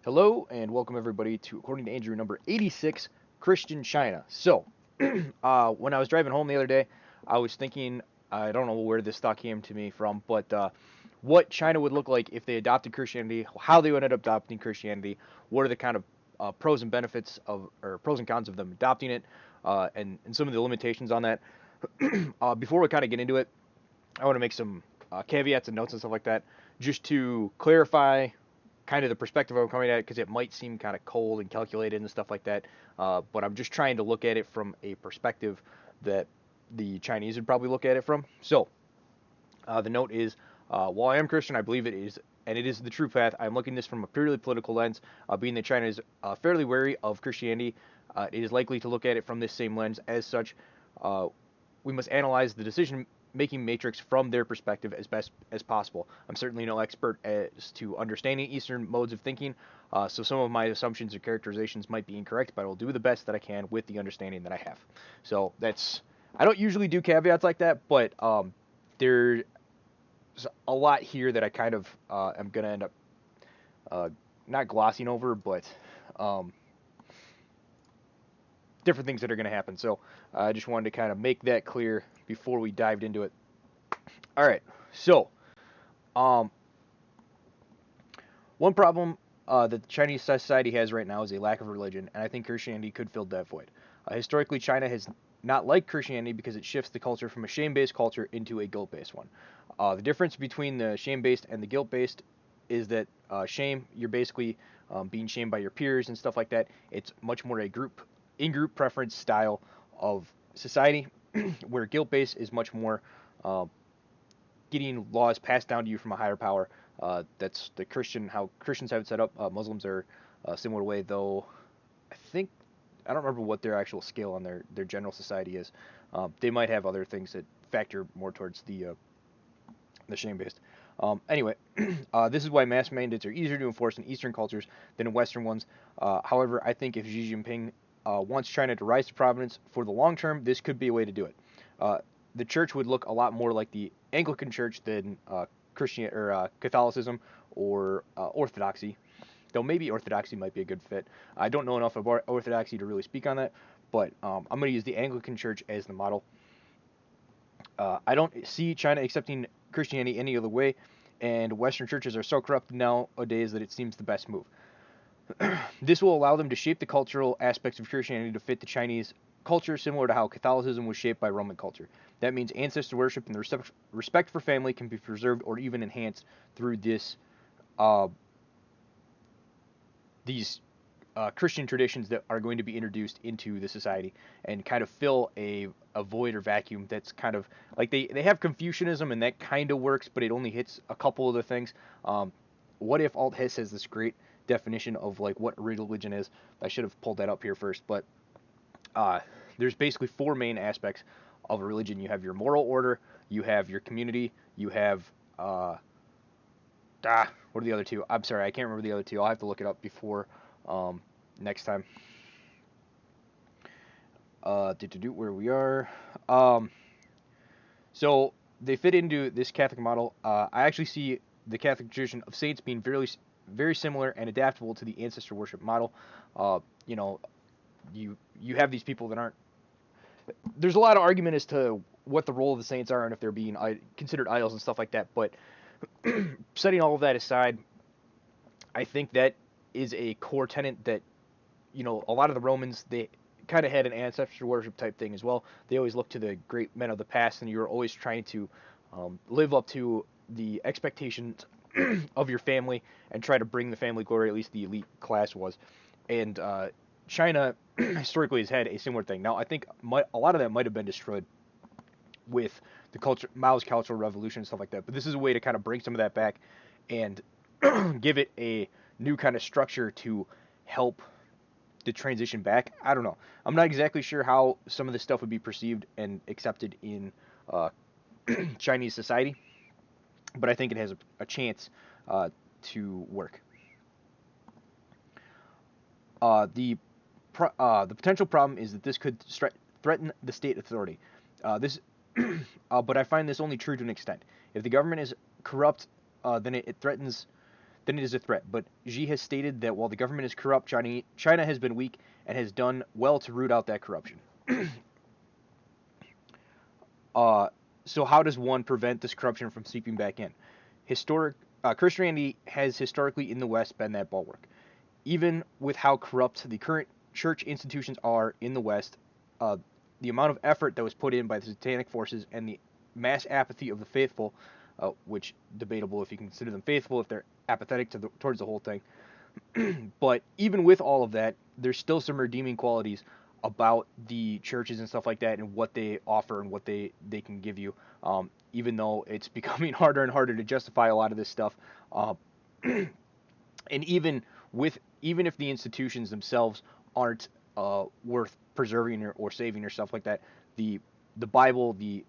Hello and welcome everybody to, according to Andrew, number 86, Christian China. So, when I was driving home the other day, I was thinking, I don't know where this thought came to me from, but what China would look like if they adopted Christianity, how they would end up adopting Christianity, what are the kind of pros and benefits of, or pros and cons of them adopting it, and some of the limitations on that. Before we kind of get into it, I want to make some caveats and notes and stuff like that, just to clarify kind of the perspective I'm coming at it, because it might seem kind of cold and calculated and stuff like that. But I'm just trying to look at it from a perspective that the Chinese would probably look at it from. So the note is, while I am Christian, I believe it is, and it is the true path. I'm looking at this from a purely political lens, being that China is fairly wary of Christianity. It is likely to look at it from this same lens. As such, uh, we must analyze the decision making matrix from their perspective as best as possible. I'm certainly no expert as to understanding Eastern modes of thinking, so some of my assumptions or characterizations might be incorrect, but I will do the best that I can with the understanding that I have. So that's, I don't usually do caveats like that, but there's a lot here that I kind of am going to end up uh, not glossing over, but um, different things that are going to happen. So I just wanted to kind of make that clear before we dived into it. All right. So, um, one problem that Chinese society has right now is a lack of religion, and I think Christianity could fill that void. Historically, China has not liked Christianity because it shifts the culture from a shame-based culture into a guilt-based one. The difference between the shame-based and the guilt-based is that shame, you're basically being shamed by your peers and stuff like that. It's much more a in-group preference style of society, where guilt-based is much more uh, getting laws passed down to you from a higher power. That's the Christian, how Christians have it set up. Muslims are a similar way, though. I think I don't remember what their actual scale on their general society is. They might have other things that factor more towards the shame based. Anyway, this is why mass mandates are easier to enforce in Eastern cultures than in Western ones. However, I think if Xi Jinping wants China to rise to prominence for the long term, this could be a way to do it. Uh, the church would look a lot more like the Anglican Church than Christian or Catholicism or Orthodoxy. Though maybe Orthodoxy might be a good fit. I don't know enough about Orthodoxy to really speak on that, but I'm going to use the Anglican Church as the model. I don't see China accepting Christianity any other way, and Western churches are so corrupt nowadays that it seems the best move. This will allow them to shape the cultural aspects of Christianity to fit the Chinese culture, similar to how Catholicism was shaped by Roman culture. That means ancestor worship and the respect for family can be preserved or even enhanced through uh, these Christian traditions that are going to be introduced into the society and kind of fill a void or vacuum that's kind of like they have Confucianism and that kind of works, but it only hits a couple of the things. What if Alt Hess has this great definition of like what religion is? I should have pulled that up here first, but uh, there's basically four main aspects of a religion. You have your moral order, you have your community, you have what are the other two? I'm sorry, I can't remember the other two. I'll have to look it up before um, next time. Do where we are. Um, so they fit into this Catholic model. I actually see the Catholic tradition of saints being very similar and adaptable to the ancestor worship model. Uh, you know, you have these people that aren't. There's a lot of argument as to what the role of the saints are and if they're being considered idols and stuff like that. But setting all of that aside, I think that is a core tenet that a lot of the Romans, they kind of had an ancestor worship type thing as well. They always looked to the great men of the past, and you're always trying to live up to the expectations of your family and try to bring the family glory. At least the elite class was, and China historically has had a similar thing. Now, I think a lot of that might have been destroyed with the culture, Mao's Cultural Revolution and stuff like that. But this is a way to kind of bring some of that back and give it a new kind of structure to help the transition back. I don't know. I'm not exactly sure how some of this stuff would be perceived and accepted in uh, Chinese society, but I think it has a chance to work. The the potential problem is that this could threaten the state authority. This, but I find this only true to an extent. If the government is corrupt, then it threatens. then it is a threat. But Xi has stated that while the government is corrupt, China has been weak and has done well to root out that corruption. uh, so how does one prevent this corruption from seeping back in? Christianity has historically in the West been that bulwark. Even with how corrupt the current church institutions are in the West, uh, the amount of effort that was put in by the satanic forces and the mass apathy of the faithful, which debatable if you consider them faithful if they're apathetic towards the whole thing. But even with all of that, there's still some redeeming qualities about the churches and stuff like that and what they offer and what they can give you. Even though it's becoming harder and harder to justify a lot of this stuff. And even if the institutions themselves aren't worth preserving or saving or stuff like that, the Bible, the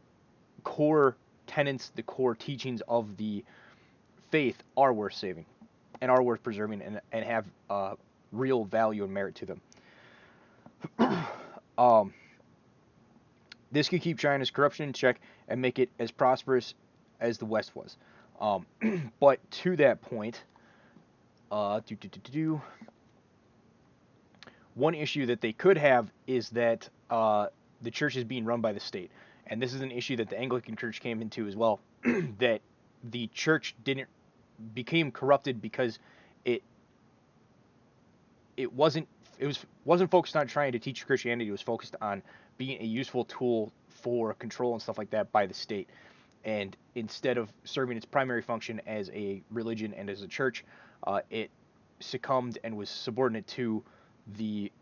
core tenets, the core teachings of the faith are worth saving and are worth preserving and have real value and merit to them. This could keep China's corruption in check and make it as prosperous as the West was. But to that point, one issue that they could have is that the church is being run by the state. And this is an issue that the Anglican Church came into as well, that the church became corrupted because it wasn't focused on trying to teach Christianity. It was focused on being a useful tool for control and stuff like that by the state. And instead of serving its primary function as a religion and as a church, it succumbed and was subordinate to the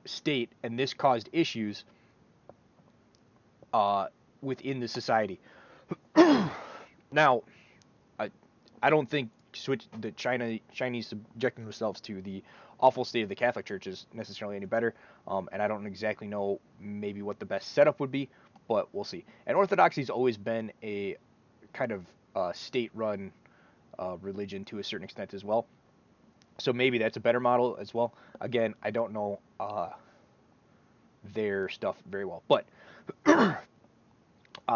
state, and this caused issues within the society. Now, I don't think the Chinese subjecting themselves to the awful state of the Catholic Church is necessarily any better, and I don't exactly know maybe what the best setup would be, but we'll see. And Orthodoxy's always been a kind of state-run religion to a certain extent as well, so maybe that's a better model as well. Again, I don't know their stuff very well, but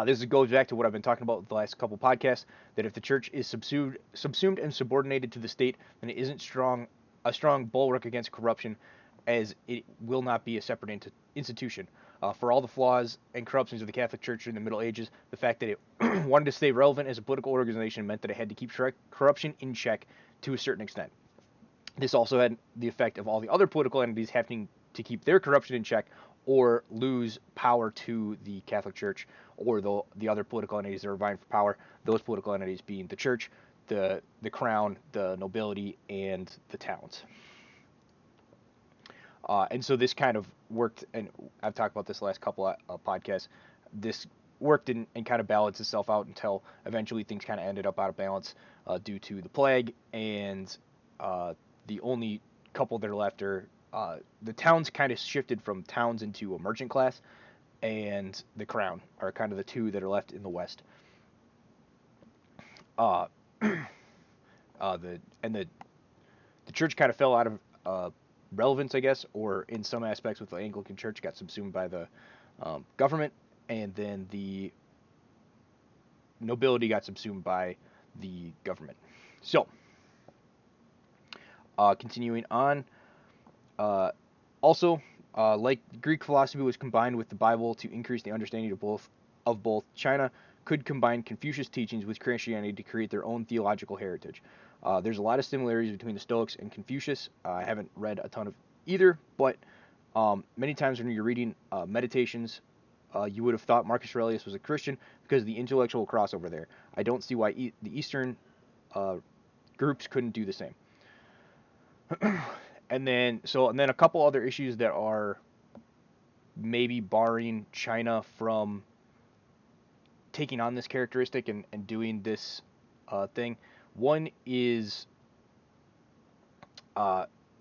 this goes back to what I've been talking about the last couple podcasts, that if the church is subsumed and subordinated to the state, then it isn't a strong bulwark against corruption, as it will not be a separate institution. For all the flaws and corruptions of the Catholic Church in the Middle Ages, the fact that it wanted to stay relevant as a political organization meant that it had to keep corruption in check to a certain extent. This also had the effect of all the other political entities having to keep their corruption in check or lose power to the Catholic Church or the other political entities that are vying for power, those political entities being the church, the crown, the nobility, and the towns. And so this kind of worked, and I've talked about this the last couple of podcasts, this worked and kind of balanced itself out until eventually things kind of ended up out of balance due to the plague, and the only couple that are left are the towns kind of shifted from towns into a merchant class, and the crown are kind of the two that are left in the West. The church kind of fell out of relevance, I guess, or in some aspects with the Anglican Church got subsumed by the government, and then the nobility got subsumed by the government. So, continuing on, also, like Greek philosophy was combined with the Bible to increase the understanding of both, China could combine Confucius teachings with Christianity to create their own theological heritage. There's a lot of similarities between the Stoics and Confucius. I haven't read a ton of either, but many times when you're reading Meditations, you would have thought Marcus Aurelius was a Christian because of the intellectual crossover there. I don't see why the Eastern groups couldn't do the same. And then a couple other issues that are maybe barring China from taking on this characteristic and doing this thing. One is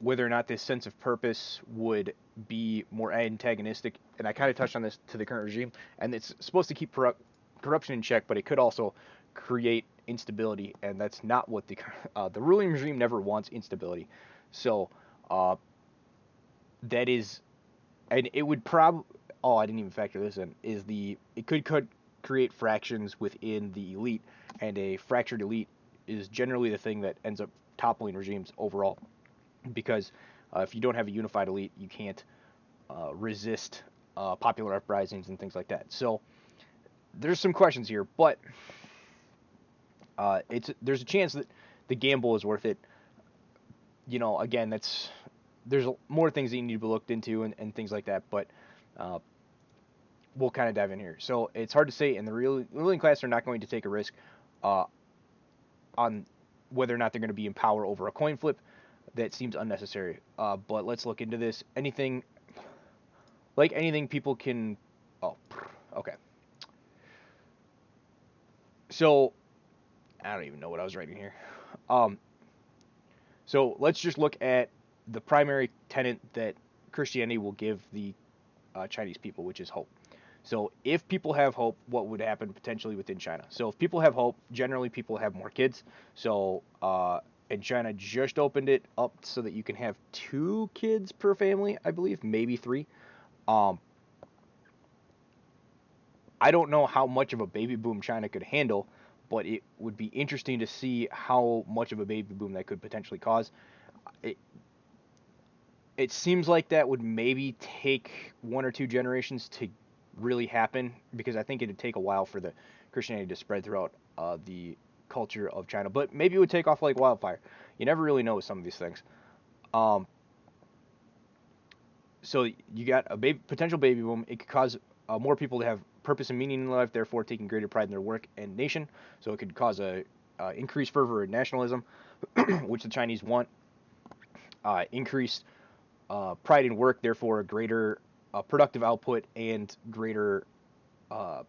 whether or not this sense of purpose would be more antagonistic, and I kind of touched on this, to the current regime, and it's supposed to keep corruption in check, but it could also create instability, and that's not what the ruling regime never wants instability. So that is, and it would probably, oh, I didn't even factor this in, it could create fractions within the elite, and a fractured elite is generally the thing that ends up toppling regimes overall, because if you don't have a unified elite, you can't resist popular uprisings and things like that. So there's some questions here, but there's a chance that the gamble is worth it. Again, there's more things that you need to be looked into and things like that, but uh, we'll kind of dive in here. So it's hard to say, and the ruling class are not going to take a risk uh, on whether or not they're going to be in power over a coin flip. That seems unnecessary. But let's look into this. Anything, people can. Oh, okay. So I don't even know what I was writing here. Um, so let's just look at the primary tenet that Christianity will give the Chinese people, which is hope. So if people have hope, what would happen potentially within China? So if people have hope, generally people have more kids. So and China just opened it up so that you can have 2 kids per family, I believe, maybe 3. Um, I don't know how much of a baby boom China could handle, but it would be interesting to see how much of a baby boom that could potentially cause. It, it seems like that would maybe take 1 or 2 generations to really happen, because I think it'd take a while for the Christianity to spread throughout the culture of China. But maybe it would take off like wildfire. You never really know with some of these things. Um, so you got a potential baby boom. It could cause more people to have purpose and meaning in life, therefore taking greater pride in their work and nation. So it could cause a increased fervor in nationalism, which the Chinese want. Increased pride in work, therefore greater productive output and greater uh,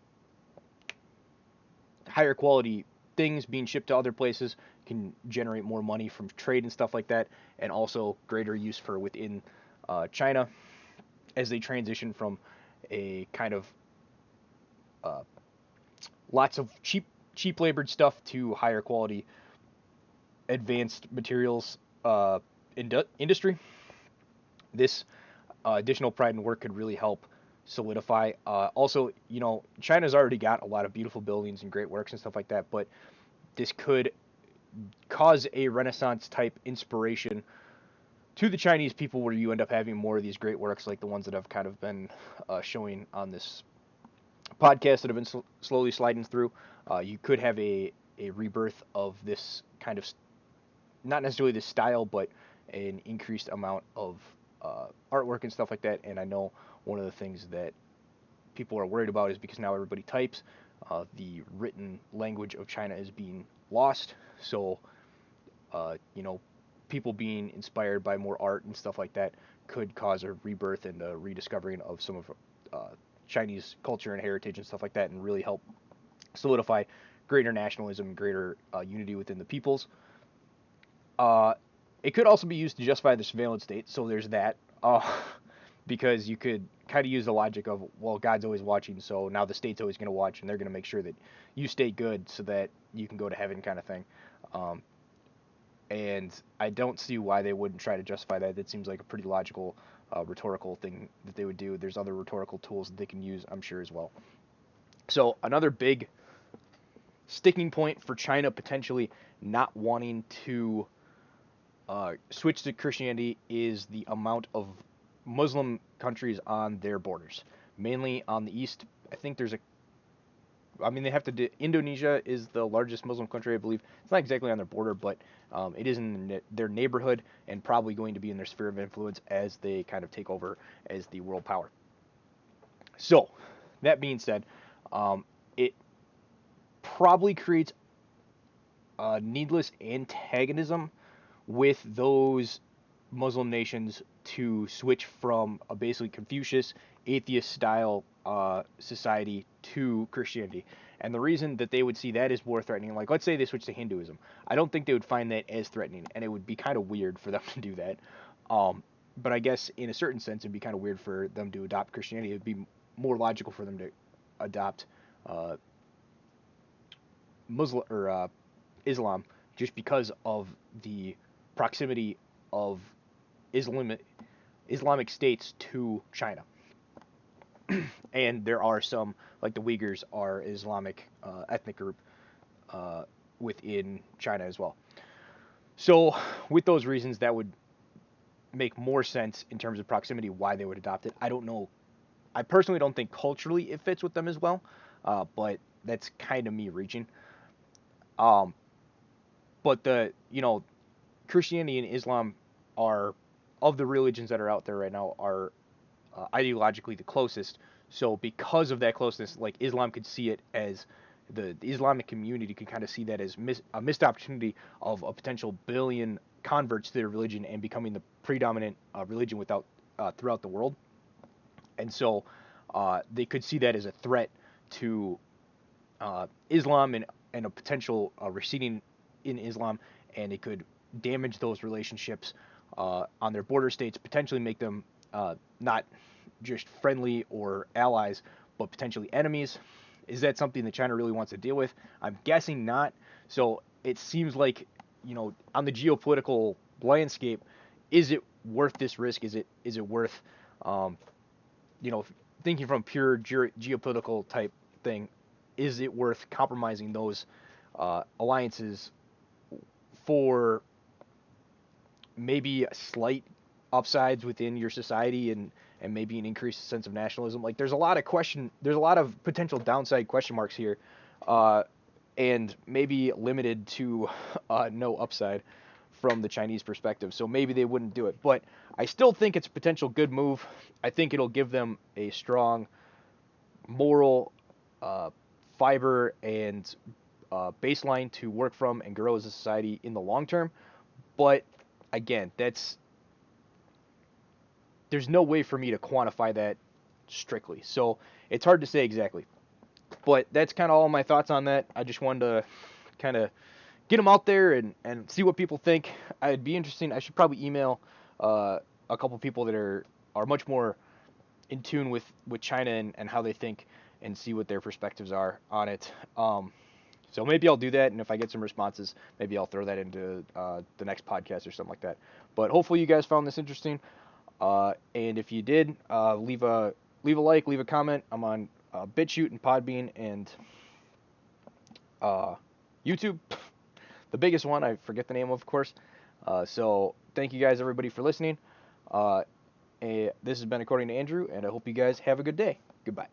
higher quality things being shipped to other places can generate more money from trade and stuff like that, and also greater use for within China as they transition from a kind of uh, lots of cheap labored stuff to higher quality advanced materials industry. This additional pride and work could really help solidify. Also, China's already got a lot of beautiful buildings and great works and stuff like that, but this could cause a Renaissance type inspiration to the Chinese people, where you end up having more of these great works like the ones that I've kind of been showing on this podcast that have been slowly sliding through. You could have a rebirth of this kind of, not necessarily this style, but an increased amount of artwork and stuff like that. And I know one of the things that people are worried about is because now everybody types, the written language of China is being lost. So, people being inspired by more art and stuff like that could cause a rebirth and a rediscovering of some of Chinese culture and heritage and stuff like that, and really help solidify greater nationalism and greater unity within the peoples. Uh, it could also be used to justify the surveillance state, so there's that. Because you could kind of use the logic of, well, God's always watching, so now the state's always going to watch, and they're going to make sure that you stay good so that you can go to heaven, kind of thing. And I don't see why they wouldn't try to justify that. That seems like a pretty logical, rhetorical thing that they would do. There's other rhetorical tools that they can use, I'm sure, as well. So another big sticking point for China potentially not wanting to switch to Christianity is the amount of Muslim countries on their borders. Mainly on the east, I think they have to do, Indonesia is the largest Muslim country, I believe. It's not exactly on their border, but it is in their neighborhood, and probably going to be in their sphere of influence as they kind of take over as the world power. So, that being said, it probably creates needless antagonism with those Muslim nations to switch from a basically Confucius atheist style society to Christianity. And the reason that they would see that as more threatening, like let's say they switch to Hinduism, I don't think they would find that as threatening, and it would be kind of weird for them to do that. But I guess in a certain sense, it'd be kind of weird for them to adopt Christianity. It'd be more logical for them to adopt uh, Muslim or Islam, just because of the proximity of Islamic states to China. And there are some, like the Uyghurs are Islamic ethnic group within China as well. So, with those reasons, that would make more sense in terms of proximity why they would adopt it. I don't know. I personally don't think culturally it fits with them as well, but that's kind of me reaching. Um, but Christianity and Islam are, of the religions that are out there right now, are ideologically the closest. So because of that closeness, like Islam could see it as the Islamic community could kind of see that as a missed opportunity of a potential billion converts to their religion and becoming the predominant religion throughout the world. And so they could see that as a threat to Islam and a potential receding in Islam, and it could damage those relationships on their border states, potentially make them not just friendly or allies, but potentially enemies. Is that something that China really wants to deal with? I'm guessing not. So it seems like, on the geopolitical landscape, is it worth this risk? Is it worth, um, you know, thinking from pure geopolitical type thing? Is it worth compromising those alliances for maybe slight upsides within your society and maybe an increased sense of nationalism? Like there's a lot of potential downside question marks here, uh, and maybe limited to no upside from the Chinese perspective. So maybe they wouldn't do it, but I still think it's a potential good move. I think it'll give them a strong moral uh, fiber and baseline to work from and grow as a society in the long term. But again, there's no way for me to quantify that strictly. So it's hard to say exactly. But that's kind of all my thoughts on that. I just wanted to kind of get them out there and see what people think. I'd be interesting. I should probably email a couple people that are much more in tune with China and how they think and see what their perspectives are on it. So maybe I'll do that, and if I get some responses, maybe I'll throw that into the next podcast or something like that. But hopefully you guys found this interesting. And if you did, leave a like, leave a comment. I'm on BitChute and Podbean and uh, YouTube, the biggest one. I forget the name of course. So thank you guys everybody for listening. This has been According to Andrew, and I hope you guys have a good day. Goodbye.